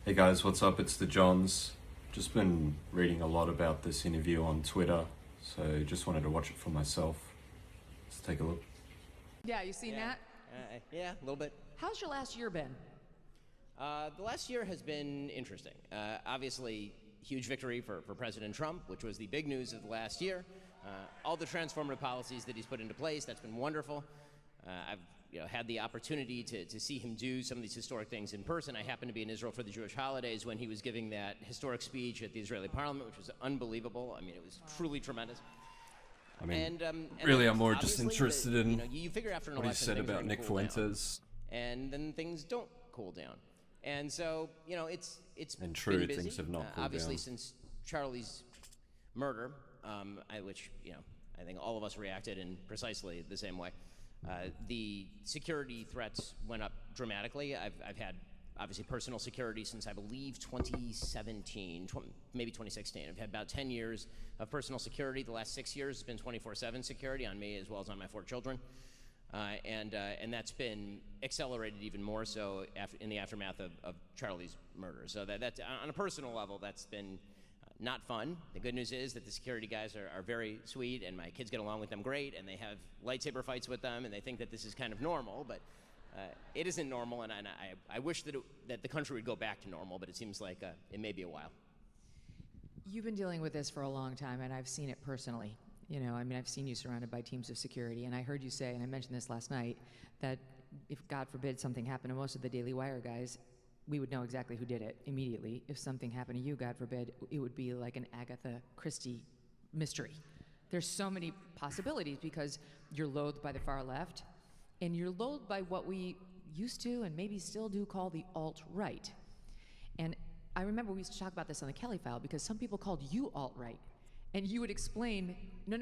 Hey guys, what's up? It's the Jawnz. Just been reading a lot about this interview on Twitter, so just wanted to watch it for myself. Let's take a look. Yeah, you seen that? Yeah, a little bit. How's your last year been? The last year has been interesting. Obviously, huge victory for President Trump, which was the big news of the last year. All the transformative policies that he's put into place, that's been wonderful. I've had the opportunity to see him do some of these historic things in person. I happened to be in Israel for the Jewish holidays when he was giving that historic speech at the Israeli parliament, which was unbelievable. I mean, it was truly tremendous. I mean, And really, I'm more just obviously interested in you figure after an what he election said things are about gonna Nick cool down. Fuentes. And then things don't cool down. And so, it's And true, been busy. things have not cooled obviously down. since Charlie's murder, which I think all of us reacted in precisely the same way. The security threats went up dramatically. I've had obviously personal security since I believe 2017, maybe 2016. I've had about 10 years of personal security. The last 6 years has been 24/7 security on me as well as on my 4 children. And that's been accelerated even more so in the aftermath of Charlie's murder. So that's on a personal level, that's been not fun. The good news is that the security guys are very sweet, and my kids get along with them great, and they have lightsaber fights with them, and they think that this is kind of normal, but it isn't normal, and I wish that the country would go back to normal, but it seems like it may be a while. You've been dealing with this for a long time, and I've seen it personally. I've seen you surrounded by teams of security, and I heard you say, and I mentioned this last night, that if God forbid something happened to most of the Daily Wire guys, we would know exactly who did it immediately. If something happened to you, God forbid, it would be like an Agatha Christie mystery. There's so many possibilities because you're loathed by the far left, and you're loathed by what we used to and maybe still do call the alt-right. And I remember we used to talk about this on the Kelly File because some people called you alt-right. And you would explain, no,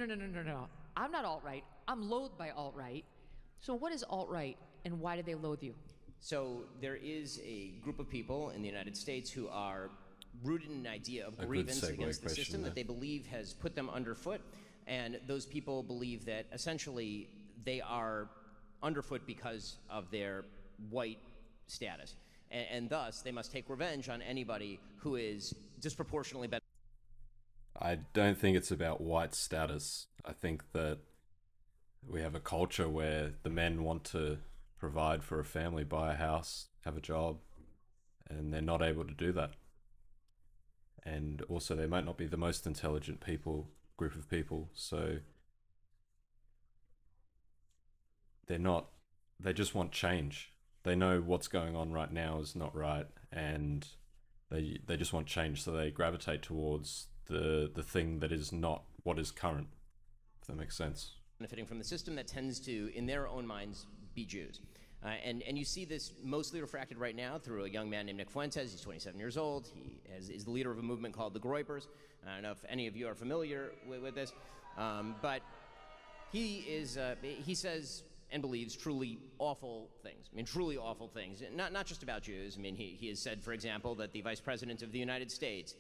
I'm not alt-right, I'm loathed by alt-right. So what is alt-right and why do they loathe you? So there is a group of people in the United States who are rooted in an idea of A good grievance segue against the question system there. that they believe has put them underfoot. And those people believe that essentially they are underfoot because of their white status. And thus, they must take revenge on anybody who is disproportionately better. I don't think it's about white status. I think that we have a culture where the men want to provide for a family, buy a house, have a job, and they're not able to do that. And also, they might not be the most intelligent group of people, so they just want change. They know what's going on right now is not right, and they just want change, so they gravitate towards the thing that is not what is current, if that makes sense. Benefiting from the system that tends to, in their own minds, be Jews. And you see this mostly refracted right now through a young man named Nick Fuentes. He's 27 years old. He is the leader of a movement called the Groypers. I don't know if any of you are familiar with this, but he says and believes truly awful things. I mean, truly awful things. Not just about Jews. I mean, he has said, for example, that the Vice President of the United States,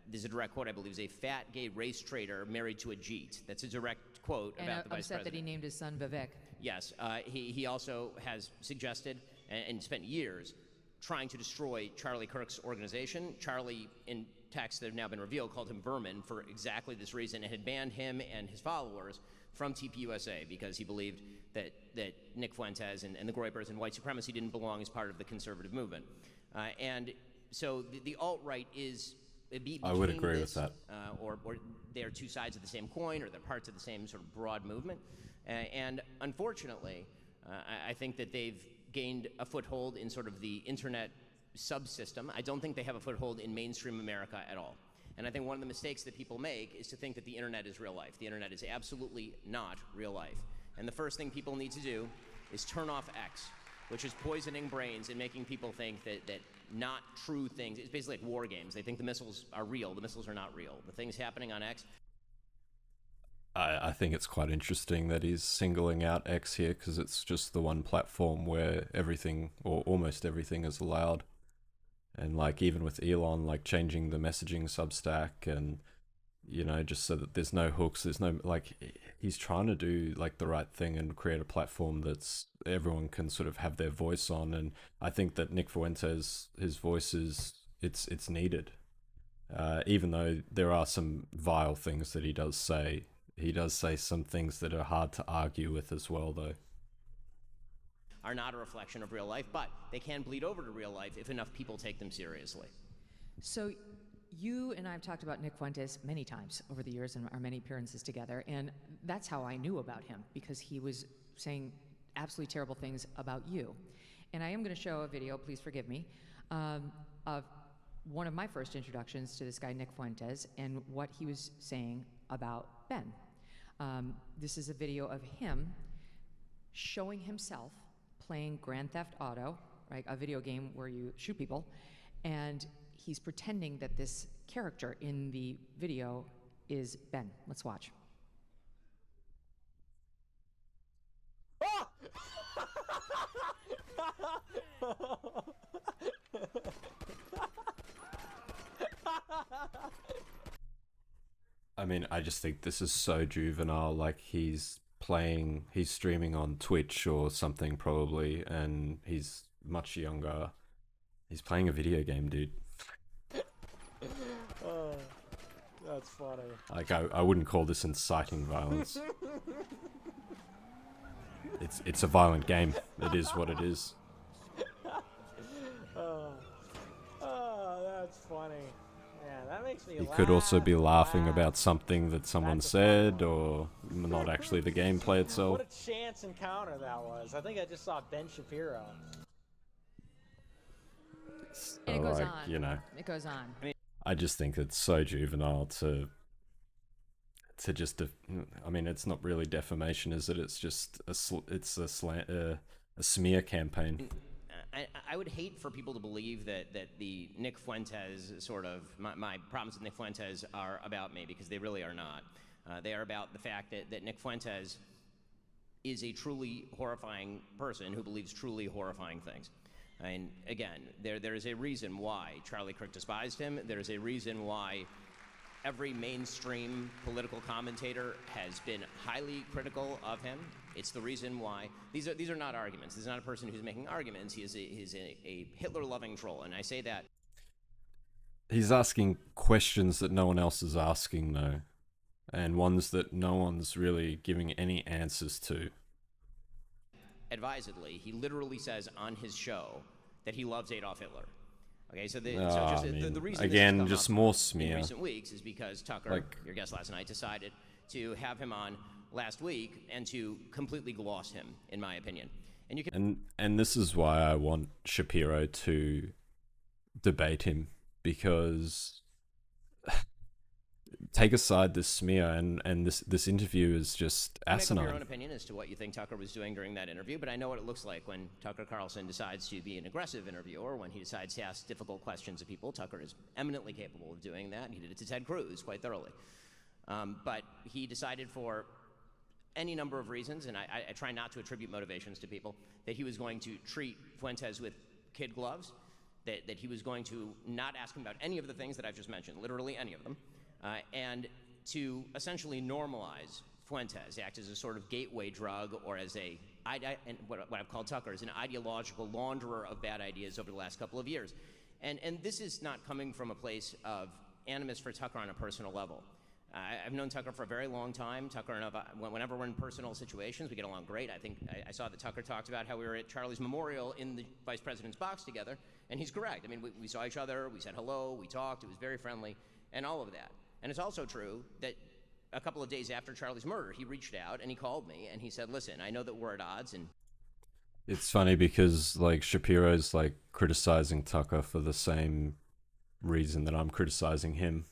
this is a direct quote, I believe, is a fat gay race traitor married to a Jeet. That's a direct quote about the Vice upset President. that he named his son Vivek. Yes, he also has suggested and spent years trying to destroy Charlie Kirk's organization. Charlie, in texts that have now been revealed, called him vermin for exactly this reason and had banned him and his followers from TPUSA because he believed that Nick Fuentes and the Groypers and white supremacy didn't belong as part of the conservative movement. And so the alt-right is... I would agree with that. Or they're two sides of the same coin, or they're parts of the same sort of broad movement. And unfortunately, I think that they've gained a foothold in sort of the internet subsystem. I don't think they have a foothold in mainstream America at all. And I think one of the mistakes that people make is to think that the internet is real life. The internet is absolutely not real life. And the first thing people need to do is turn off X, which is poisoning brains and making people think that not true things. It's basically like war games. They think the missiles are real. The missiles are not real. The things happening on X. I think it's quite interesting that he's singling out X here because it's just the one platform where everything or almost everything is allowed. And like even with Elon, like changing the messaging substack and, just so that there's no hooks, there's no, like, he's trying to do like the right thing and create a platform that's everyone can sort of have their voice on. And I think that Nick Fuentes, his voice is it's needed. Even though there are some vile things that he does say some things that are hard to argue with as well, though. Are not a reflection of real life, but they can bleed over to real life if enough people take them seriously. So you and I have talked about Nick Fuentes many times over the years in our many appearances together, and that's how I knew about him, because he was saying absolutely terrible things about you. And I am going to show a video, please forgive me, of one of my first introductions to this guy, Nick Fuentes, and what he was saying about Ben. This is a video of him showing himself playing Grand Theft Auto, right, a video game where you shoot people, and he's pretending that this character in the video is Ben. Let's watch. I mean, I just think this is so juvenile. Like, he's streaming on Twitch or something probably, and he's much younger. He's playing a video game, dude. Oh, that's funny. Like, I wouldn't call this inciting violence. It's a violent game. It is what it is. That's funny. Yeah, that makes me He laugh. could also be laughing laugh. about something that someone That's a funny said, or not actually the gameplay itself. What a chance encounter that was. I think I just saw Ben Shapiro. And it goes like, on. you know, It goes on. I just think it's so juvenile to just. I mean, it's not really defamation, is it? It's just a smear campaign. I would hate for people to believe that the Nick Fuentes sort of, my problems with Nick Fuentes are about me, because they really are not. They are about the fact that Nick Fuentes is a truly horrifying person who believes truly horrifying things. And again, there is a reason why Charlie Kirk despised him. There is a reason why every mainstream political commentator has been highly critical of him. It's the reason why these are not arguments. This is not a person who's making arguments. He is a Hitler-loving troll, and I say that. He's asking questions that no one else is asking, though, and ones that no one's really giving any answers to. Advisedly, he literally says on his show that he loves Adolf Hitler. Okay, so the reason again, this has just come more up smear. in recent weeks is because Tucker, your guest last night, decided to have him on last week and to completely gloss him, in my opinion. And you can And this is why I want Shapiro to debate him, because take aside this smear, and this interview is just asinine. make up your own opinion as to what you think Tucker was doing during that interview, but I know what it looks like when Tucker Carlson decides to be an aggressive interviewer, when he decides to ask difficult questions of people. Tucker is eminently capable of doing that. He did it to Ted Cruz quite thoroughly. But he decided, for any number of reasons, and I try not to attribute motivations to people, that he was going to treat Fuentes with kid gloves, that he was going to not ask him about any of the things that I've just mentioned, literally any of them, and to essentially normalize Fuentes, act as a sort of gateway drug, or as and what I've called Tucker as an ideological launderer of bad ideas over the last couple of years. And this is not coming from a place of animus for Tucker on a personal level. I've known Tucker for a very long time. Tucker and I, whenever we're in personal situations, we get along great. I think I saw that Tucker talked about how we were at Charlie's memorial in the vice president's box together, and he's correct. I mean, we saw each other, we said hello, we talked, it was very friendly, and all of that. And it's also true that a couple of days after Charlie's murder, he reached out and he called me and he said, listen, I know that we're at odds, and It's funny because, like, Shapiro's like criticizing Tucker for the same reason that I'm criticizing him.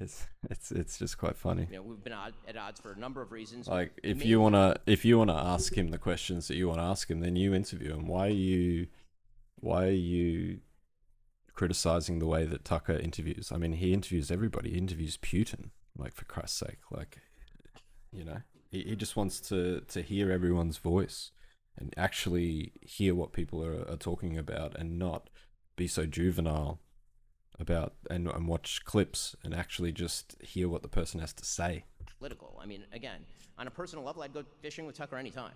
It's just quite funny. you know, we've been at odds for a number of reasons. Like, if you wanna ask him the questions that you want to ask him, then you interview him. Why are you criticizing the way that Tucker interviews? I mean, he interviews everybody. He interviews Putin, like, for Christ's sake. Like, you know, he just wants to hear everyone's voice and actually hear what people are talking about, and not be so juvenile about and watch clips and actually just hear what the person has to say. Political. I mean, again, on a personal level, I'd go fishing with Tucker anytime.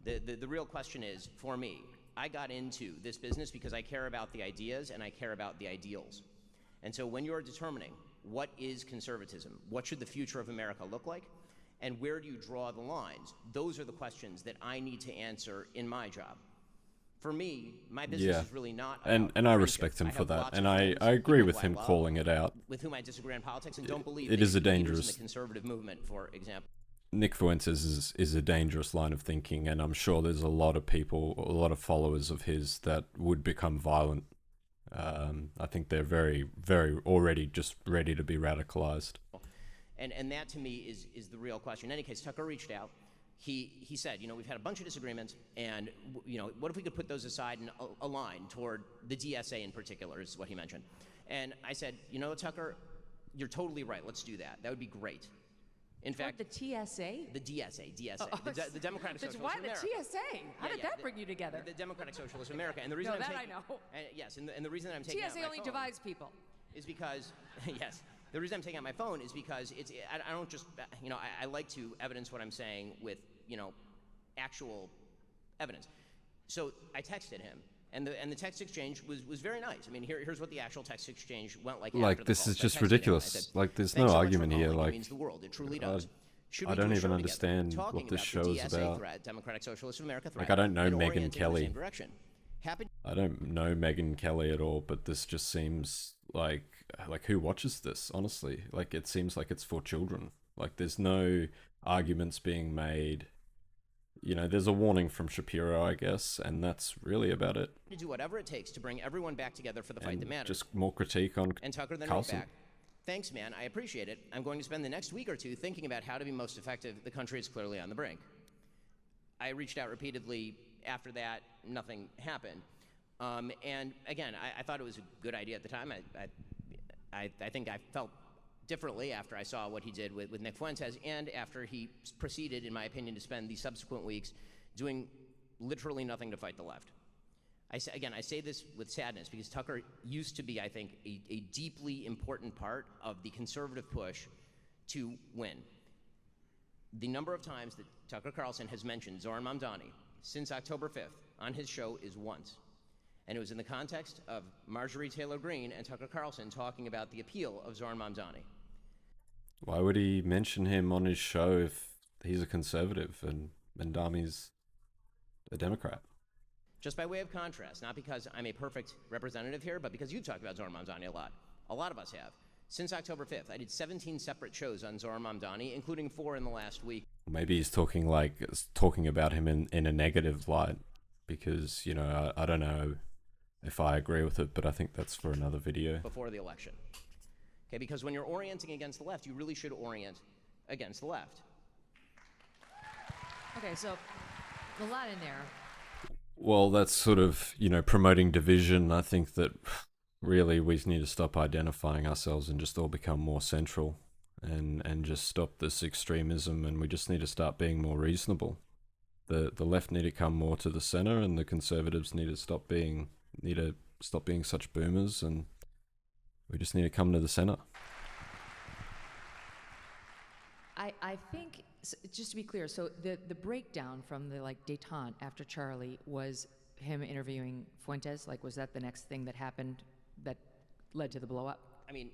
The real question is, for me, I got into this business because I care about the ideas and I care about the ideals. And so when you're determining what is conservatism, what should the future of America look like, and where do you draw the lines, those are the questions that I need to answer in my job. For me, my business is really not about and I friendship. respect him I for have that, lots and of I friends, agree people with who him I love, calling it out. with whom I disagree on politics and don't believe It that is a leaders in dangerous... the conservative movement, for example. Nick Fuentes is a dangerous line of thinking, and I'm sure there's a lot of people, a lot of followers of his that would become violent. I think they're very, very already just ready to be radicalized. And that to me is the real question. In any case, Tucker reached out. He said, we've had a bunch of disagreements, and what if we could put those aside and align toward the DSA in particular, is what he mentioned. And I said, Tucker, you're totally right. Let's do that. That would be great. In fact, the TSA? The DSA, the Democratic Socialists of Why America. the TSA? How did that bring you together? The Democratic Socialists of America, and the reason No, that I know. Yes, and the reason that I'm taking out TSA my only phone divides people. is because yes, the reason I'm taking out my phone is because I don't just I like to evidence what I'm saying with actual evidence. So I texted him. And the text exchange was very nice. I mean, here's what the actual text exchange went like. Like, this is just ridiculous. Like, there's no argument here. Like, it means the world. It truly does. I don't even understand what this show is about. Democratic Socialists of America threat, like, I don't know and Megyn Kelly. Happy. I don't know Megyn Kelly at all, but this just seems like who watches this, honestly? Like, it seems like it's for children. Like, there's no arguments being made. There's a warning from Shapiro, I guess, and that's really about it. To do whatever it takes to bring everyone back together for the fight that matters. Just more critique on And Tucker then Carlson. wrote back, "Thanks, man. I appreciate it. I'm going to spend the next week or two thinking about how to be most effective. The country is clearly on the brink." I reached out repeatedly after that. Nothing happened. And again, I thought it was a good idea at the time. I think I felt differently after I saw what he did with Nick Fuentes, and after he proceeded, in my opinion, to spend the subsequent weeks doing literally nothing to fight the left. I say this with sadness because Tucker used to be, I think, a deeply important part of the conservative push to win. The number of times that Tucker Carlson has mentioned Zohran Mamdani since October 5th on his show is once. And it was in the context of Marjorie Taylor Greene and Tucker Carlson talking about the appeal of Zohran Mamdani. Why would he mention him on his show if he's a conservative and Mamdani's a Democrat? Just by way of contrast, not because I'm a perfect representative here, but because you've talked about Zohran Mamdani a lot. A lot of us have. Since October 5th, I did 17 separate shows on Zohran Mamdani, including 4 in the last week. Maybe he's talking about him in a negative light, because, I don't know if I agree with it, but I think that's for another video. Before the election. Okay, because when you're orienting against the left, you really should orient against the left. Okay, so a lot in there. Well, that's sort of, promoting division. I think that really we need to stop identifying ourselves and just all become more central and just stop this extremism, and we just need to start being more reasonable. The left need to come more to the center, and the conservatives need to stop being such boomers, and we just need to come to the center. I think, just to be clear, so the breakdown from the detente after Charlie was him interviewing Fuentes. Was that the next thing that happened that led to the blow up? I mean,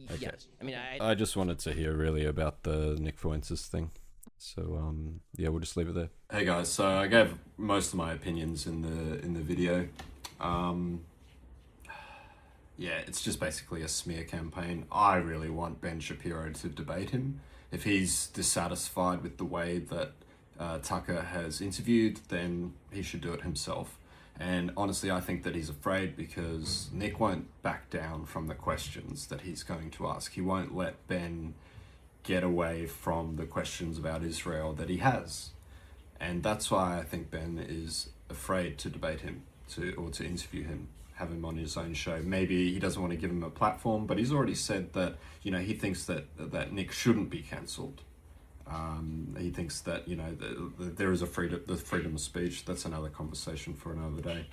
Okay. yes. I mean, I just wanted to hear really about the Nick Fuentes thing. So yeah, we'll just leave it there. Hey guys, so I gave most of my opinions in the video. Yeah, it's just basically a smear campaign. I really want Ben Shapiro to debate him. If he's dissatisfied with the way that Tucker has interviewed, then he should do it himself. And honestly, I think that he's afraid because Nick won't back down from the questions that he's going to ask. He won't let Ben get away from the questions about Israel that he has. And that's why I think Ben is afraid to debate him, or to interview him, have him on his own show. Maybe he doesn't want to give him a platform, but he's already said that, he thinks that Nick shouldn't be cancelled. He thinks that, there is the freedom of speech. That's another conversation for another day.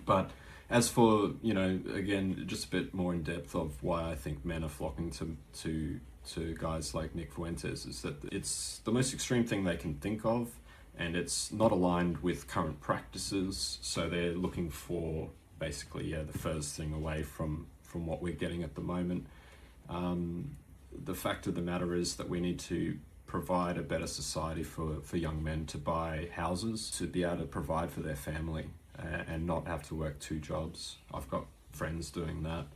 But as for, again, just a bit more in depth of why I think men are flocking to guys like Nick Fuentes, is that it's the most extreme thing they can think of, and it's not aligned with current practices. So they're looking for basically, the furthest thing away from what we're getting at the moment. The fact of the matter is that we need to provide a better society for young men to buy houses, to be able to provide for their family and not have to work 2 jobs. I've got friends doing that,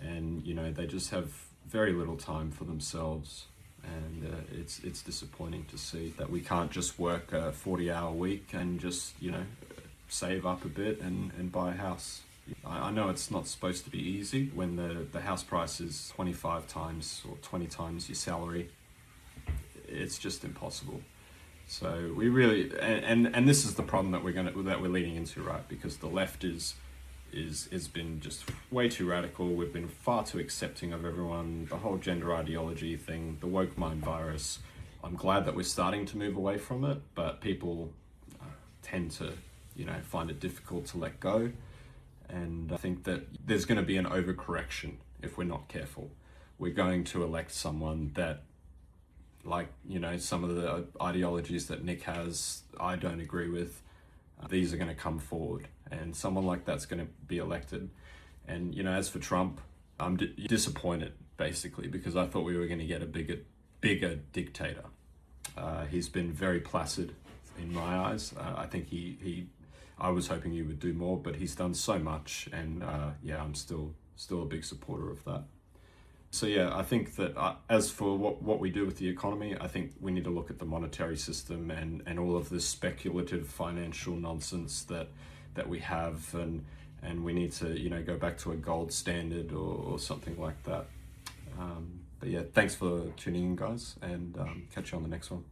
and they just have very little time for themselves, and it's disappointing to see that we can't just work a 40-hour week and just save up a bit and buy a house. I know it's not supposed to be easy when the house price is 25 times or 20 times your salary. It's just impossible. So we really, and this is the problem that we're leading into, right? Because the left is been just way too radical. We've been far too accepting of everyone. The whole gender ideology thing, the woke mind virus. I'm glad that we're starting to move away from it, but people tend to, find it difficult to let go. And I think that there's going to be an overcorrection if we're not careful. We're going to elect someone that, some of the ideologies that Nick has, I don't agree with. These are going to come forward, and someone like that's going to be elected. And, as for Trump, I'm disappointed, basically, because I thought we were going to get a bigger dictator. He's been very placid in my eyes. I think I was hoping he would do more, but he's done so much, and I'm still a big supporter of that. So I think that as for what we do with the economy, I think we need to look at the monetary system and all of this speculative financial nonsense that we have, and we need to go back to a gold standard or something like that. But thanks for tuning in, guys, and catch you on the next one.